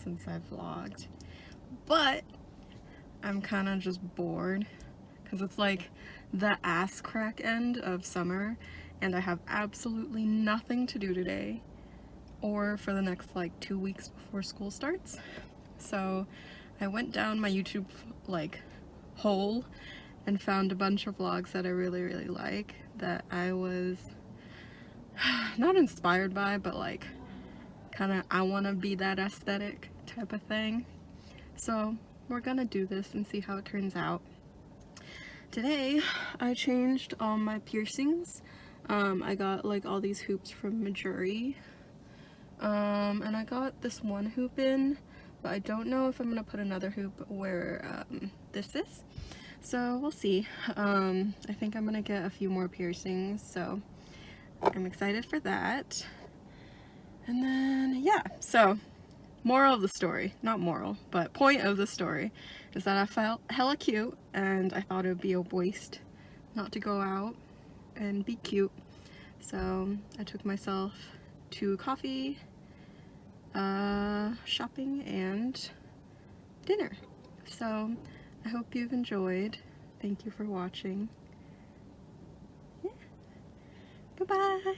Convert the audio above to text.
since I vlogged, but I'm kind of just bored because it's like the ass crack end of summer and I have absolutely nothing to do today or for the next like 2 weeks before school starts. So I went down my YouTube like hole and found a bunch of vlogs that I really like, that I was not inspired by, but like kind of I want to be that aesthetic type of thing. So we're gonna do this and see how it turns out. Today I changed all my piercings. I got like all these hoops from Majuri, and I got this one hoop in, but I don't know if I'm gonna put another hoop where this is, so we'll see. I think I'm gonna get a few more piercings, so I'm excited for that. And then yeah, so moral of the story, not moral, but point of the story is that I felt hella cute and I thought it would be a waste not to go out and be cute. So I took myself to coffee, shopping, and dinner. So I hope you've enjoyed. Thank you for watching. Yeah. Goodbye.